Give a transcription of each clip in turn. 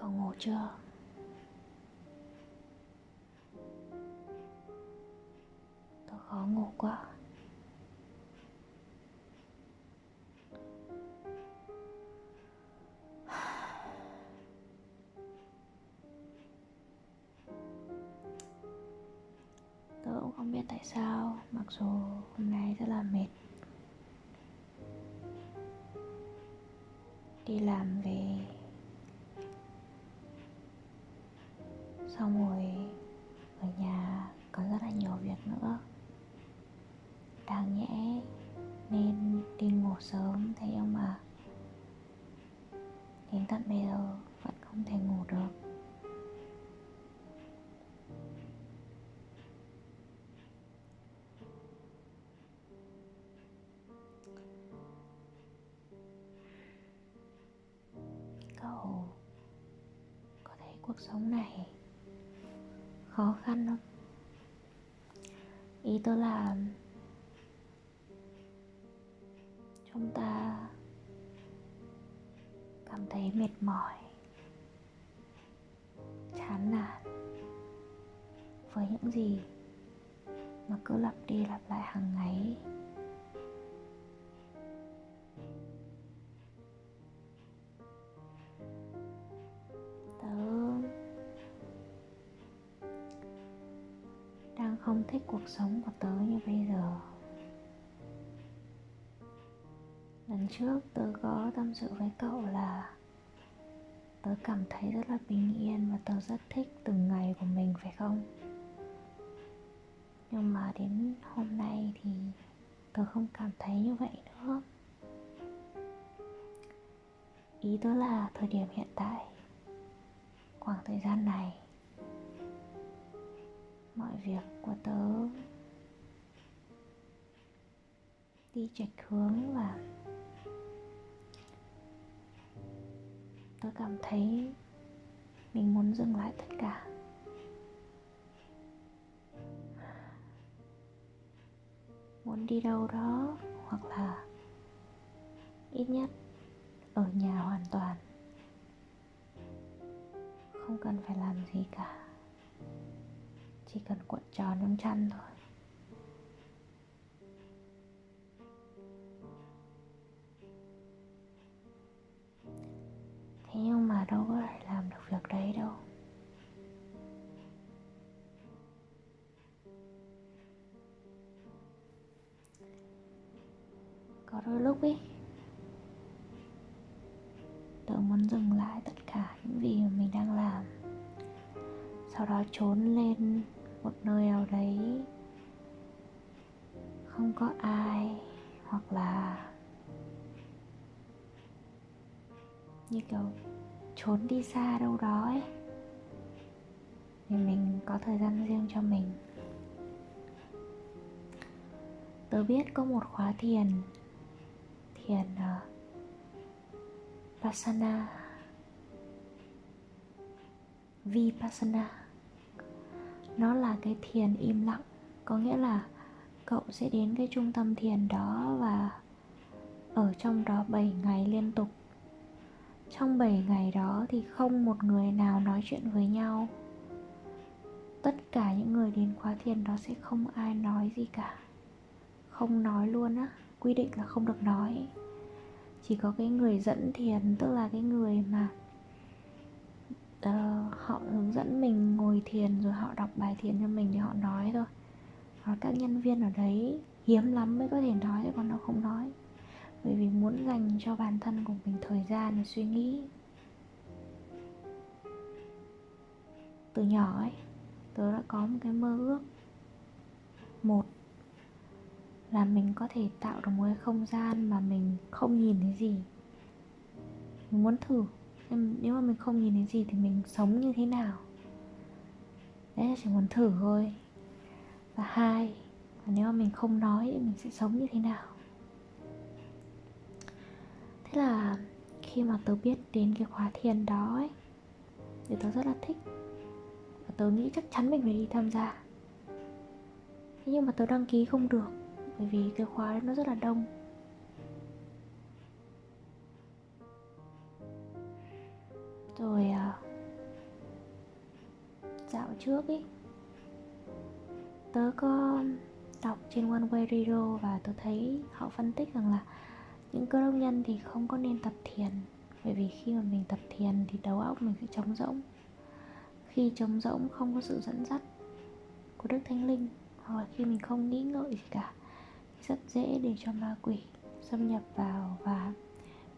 Cậu ngủ chưa? Tớ khó ngủ quá. Tớ cũng không biết tại sao, mặc dù hôm nay rất là mệt. Đi làm về xong rồi ở nhà còn rất là nhiều việc nữa. Đáng nhẽ nên đi ngủ sớm, thế nhưng mà đến tận bây giờ vẫn không thể ngủ được. Cậu có thấy cuộc sống này khó khăn không? Ý tôi là chúng ta cảm thấy mệt mỏi, chán nản với những gì mà cứ lặp đi lặp lại hàng ngày. Tớ đang không thích cuộc sống của tớ như bây giờ. Lần trước tớ có tâm sự với cậu là tớ cảm thấy rất là bình yên và tớ rất thích từng ngày của mình, phải không? Nhưng mà đến hôm nay thì tớ không cảm thấy như vậy nữa. Ý tớ là thời điểm hiện tại, khoảng thời gian này, mọi việc của tớ đi chệch hướng và tớ cảm thấy mình muốn dừng lại tất cả. Muốn đi đâu đó, hoặc là ít nhất ở nhà hoàn toàn, không cần phải làm gì cả, chỉ cần cuộn tròn trong chăn thôi. Thế nhưng mà đâu có thể làm được việc đấy đâu. Có đôi lúc ý, tớ muốn dừng lại tất cả những gì mà mình đang làm, sau đó trốn lên một nơi nào đấy không có ai, hoặc là như kiểu trốn đi xa đâu đó ấy, để mình có thời gian riêng cho mình. Tớ biết có một khóa thiền Vipassana. Nó là cái thiền im lặng, có nghĩa là cậu sẽ đến cái trung tâm thiền đó và ở trong đó 7 ngày liên tục. Trong 7 ngày đó thì không một người nào nói chuyện với nhau. Tất cả những người đến khóa thiền đó sẽ không ai nói gì cả. Không nói luôn á, quy định là không được nói. Chỉ có cái người dẫn thiền, tức là cái người mà họ hướng dẫn mình ngồi thiền rồi họ đọc bài thiền cho mình thì họ nói thôi. Hoặc các nhân viên ở đấy hiếm lắm mới có thể nói, chứ còn nó không nói, bởi vì muốn dành cho bản thân của mình thời gian để suy nghĩ. Từ nhỏ ấy, tớ đã có một cái mơ ước. Một là mình có thể tạo được một cái không gian mà mình không nhìn thấy gì. Mình muốn thử xem nếu mà mình không nhìn thấy gì thì mình sống như thế nào. Đấy là chỉ muốn thử thôi. Và hai là nếu mà mình không nói thì mình sẽ sống như thế nào. Thế là khi mà tớ biết đến cái khóa thiền đó ấy, thì tớ rất là thích, và tớ nghĩ chắc chắn mình phải đi tham gia. Thế nhưng mà tớ đăng ký không được, bởi vì cái khóa đó nó rất là đông. Rồi dạo trước ấy, tớ có đọc trên One Way Radio và tớ thấy họ phân tích rằng là những cơ đốc nhân thì không có nên tập thiền. Bởi vì khi mà mình tập thiền thì đầu óc mình sẽ trống rỗng. Khi trống rỗng không có sự dẫn dắt của Đức Thánh Linh, hoặc là khi mình không nghĩ ngợi gì cả, thì rất dễ để cho ma quỷ xâm nhập vào và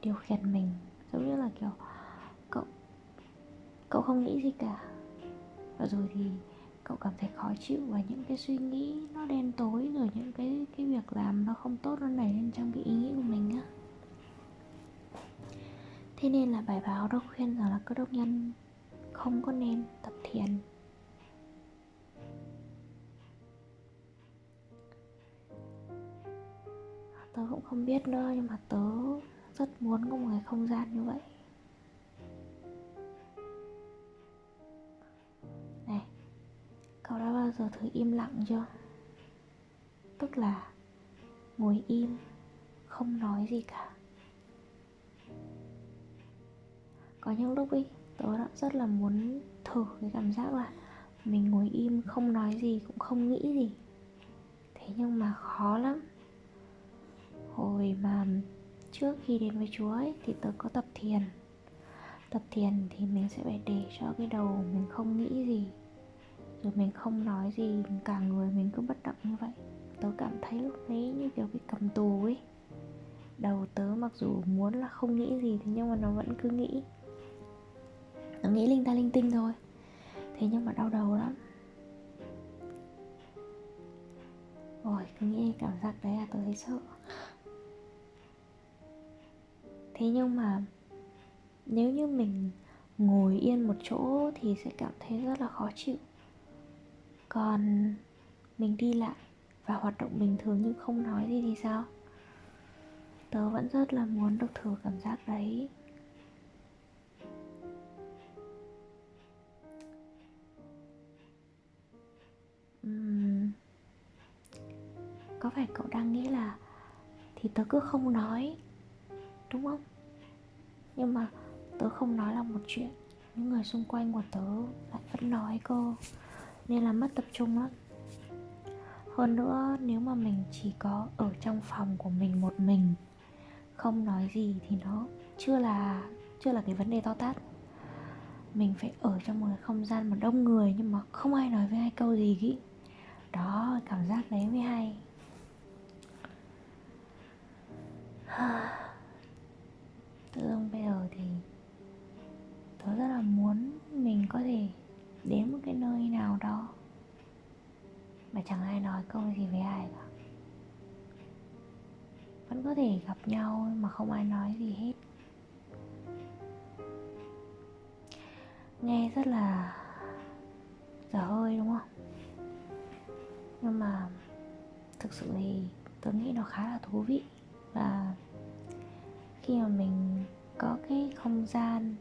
điều khiển mình. Giống như là kiểu cậu không nghĩ gì cả, và rồi thì cậu cảm thấy khó chịu, và những cái suy nghĩ nó đen tối, rồi những cái việc làm nó không tốt nó nảy lên trong cái ý nghĩ của mình á. Thế nên là bài báo đó khuyên rằng là cơ đốc nhân không có nên tập thiền. Tớ cũng không biết nữa, nhưng mà tớ rất muốn có một cái không gian như vậy. Này, cậu đã bao giờ thử im lặng chưa? Tức là ngồi im, không nói gì cả. Có những lúc ấy, tớ đã rất là muốn thử cái cảm giác là mình ngồi im, không nói gì, cũng không nghĩ gì. Thế nhưng mà khó lắm. Hồi mà trước khi đến với Chúa ấy, thì tớ có tập thiền. Tập thiền thì mình sẽ phải để cho cái đầu mình không nghĩ gì, rồi mình không nói gì, cả người mình cứ bất động như vậy. Tớ cảm thấy lúc đấy như kiểu bị cầm tù ấy. Đầu tớ mặc dù muốn là không nghĩ gì, thế nhưng mà nó vẫn cứ nghĩ. Nó nghĩ linh ta linh tinh thôi. Thế nhưng mà đau đầu lắm. Ôi, cứ nghĩ cảm giác đấy là tớ thấy sợ. Thế nhưng mà nếu như mình ngồi yên một chỗ thì sẽ cảm thấy rất là khó chịu. Còn mình đi lại và hoạt động bình thường nhưng không nói gì thì sao? Tớ vẫn rất là muốn được thử cảm giác đấy. Có phải cậu đang nghĩ là thì tớ cứ không nói, đúng không? Nhưng mà tớ không nói là một chuyện, những người xung quanh của tớ lại vẫn nói cơ, nên là mất tập trung lắm. Hơn nữa, nếu mà mình chỉ có ở trong phòng của mình một mình, không nói gì thì nó chưa là cái vấn đề to tát. Mình phải ở trong một cái không gian mà đông người nhưng mà không ai nói với ai câu gì ý. Đó, cảm giác đấy mới hay. Tự dưng bây giờ thì tớ rất là muốn mình có thể đến một cái nơi nào đó mà chẳng ai nói câu gì với ai cả. Vẫn có thể gặp nhau mà không ai nói gì hết. Nghe rất là dở hơi đúng không? Nhưng mà thực sự thì tớ nghĩ nó khá là thú vị. Và khi mà mình có cái không gian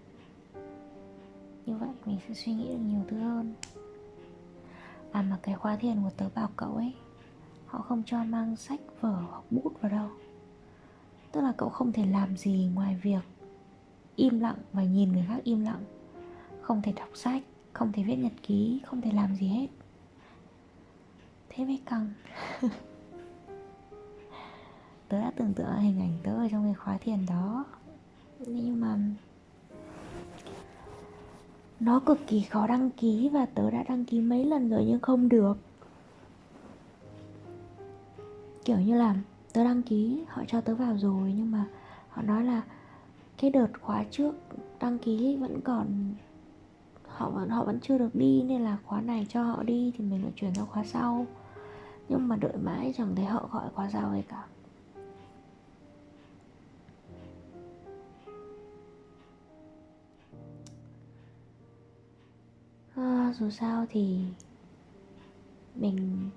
như vậy, mình sẽ suy nghĩ được nhiều thứ hơn. Mà cái khóa thiền của tớ bảo cậu ấy, họ không cho mang sách vở hoặc bút vào đâu. Tức là cậu không thể làm gì ngoài việc im lặng và nhìn người khác im lặng. Không thể đọc sách, không thể viết nhật ký, không thể làm gì hết. Thế mới căng. Tớ đã tưởng tượng hình ảnh tớ ở trong cái khóa thiền đó, nhưng mà nó cực kỳ khó đăng ký. Và tớ đã đăng ký mấy lần rồi nhưng không được. Kiểu như là tớ đăng ký, họ cho tớ vào rồi, nhưng mà họ nói là cái đợt khóa trước đăng ký vẫn còn, họ vẫn chưa được đi, nên là khóa này cho họ đi thì mình phải chuyển sang khóa sau. Nhưng mà đợi mãi chẳng thấy họ gọi khóa sau ấy cả. Dù sao thì mình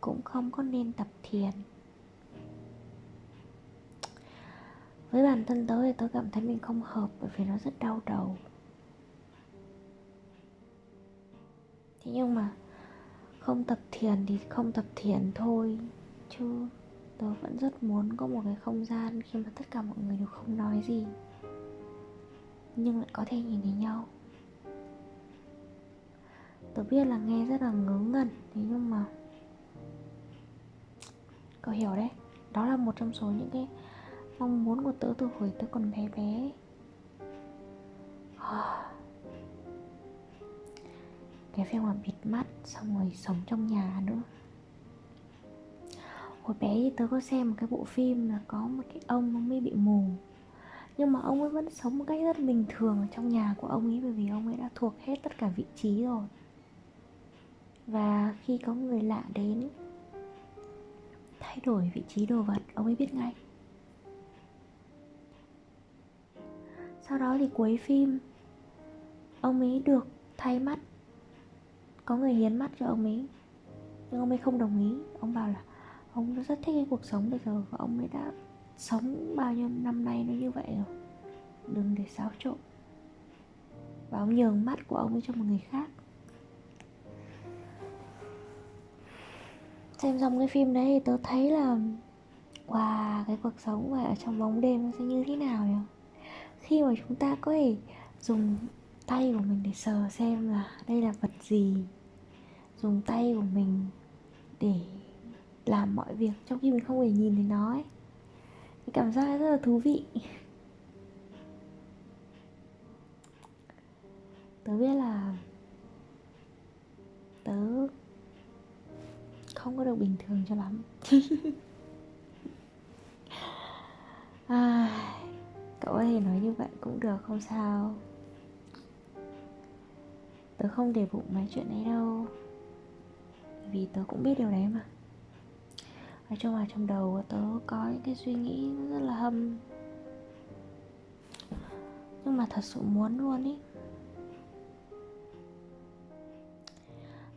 cũng không có nên tập thiền. Với bản thân tớ thì tớ cảm thấy mình không hợp, bởi vì nó rất đau đầu. Thế nhưng mà không tập thiền thì không tập thiền thôi, chứ tớ vẫn rất muốn có một cái không gian khi mà tất cả mọi người đều không nói gì, nhưng lại có thể nhìn thấy nhau. Tớ biết là nghe rất là ngớ ngẩn, thế nhưng mà cậu hiểu đấy. Đó là một trong số những cái mong muốn của tớ từ hồi tớ còn bé bé. Cái việc mà bịt mắt xong rồi sống trong nhà nữa. Hồi bé thì tớ có xem một cái bộ phim là có một cái ông ấy bị mù, nhưng mà ông ấy vẫn sống một cách rất bình thường ở trong nhà của ông ấy, bởi vì ông ấy đã thuộc hết tất cả vị trí rồi. Và khi có người lạ đến thay đổi vị trí đồ vật, ông ấy biết ngay. Sau đó thì cuối phim ông ấy được thay mắt, có người hiến mắt cho ông ấy, nhưng ông ấy không đồng ý. Ông bảo là ông rất thích cái cuộc sống bây giờ và ông ấy đã sống bao nhiêu năm nay nó như vậy rồi, đừng để xáo trộn. Và ông nhường mắt của ông ấy cho một người khác. Xem xong cái phim đấy thì tớ thấy là wow, cái cuộc sống mà ở trong bóng đêm nó sẽ như thế nào nhỉ? Khi mà chúng ta có thể dùng tay của mình để sờ xem là đây là vật gì, dùng tay của mình để làm mọi việc trong khi mình không hề nhìn thấy nó ấy. Cái cảm giác rất là thú vị. Tớ biết là tớ không có được bình thường cho lắm. Cậu có thể nói như vậy cũng được, không sao. Tớ không để bụng mấy chuyện ấy đâu, vì tớ cũng biết điều đấy mà. Nói chung là trong đầu của tớ có những cái suy nghĩ rất là hâm, nhưng mà thật sự muốn luôn ý.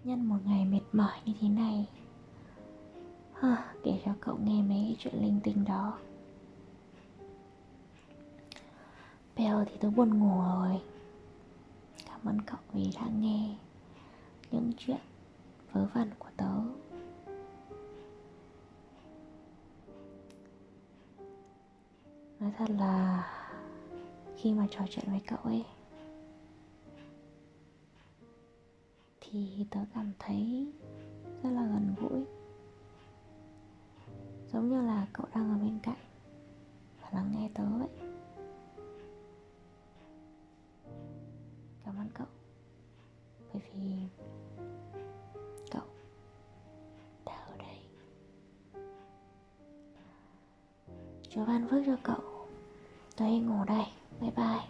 Nhân một ngày mệt mỏi như thế này, kể cho cậu nghe mấy cái chuyện linh tinh đó. Bây giờ thì tớ buồn ngủ rồi. Cảm ơn cậu vì đã nghe những chuyện vớ vẩn của tớ. Nói thật là khi mà trò chuyện với cậu ấy thì tớ cảm thấy rất là gần gũi, giống như là cậu đang ở bên cạnh và lắng nghe tớ vậy. Cảm ơn cậu, bởi vì cậu đã ở đây. Chúa ban phước cho cậu. Tớ đi ngủ đây. Bye bye.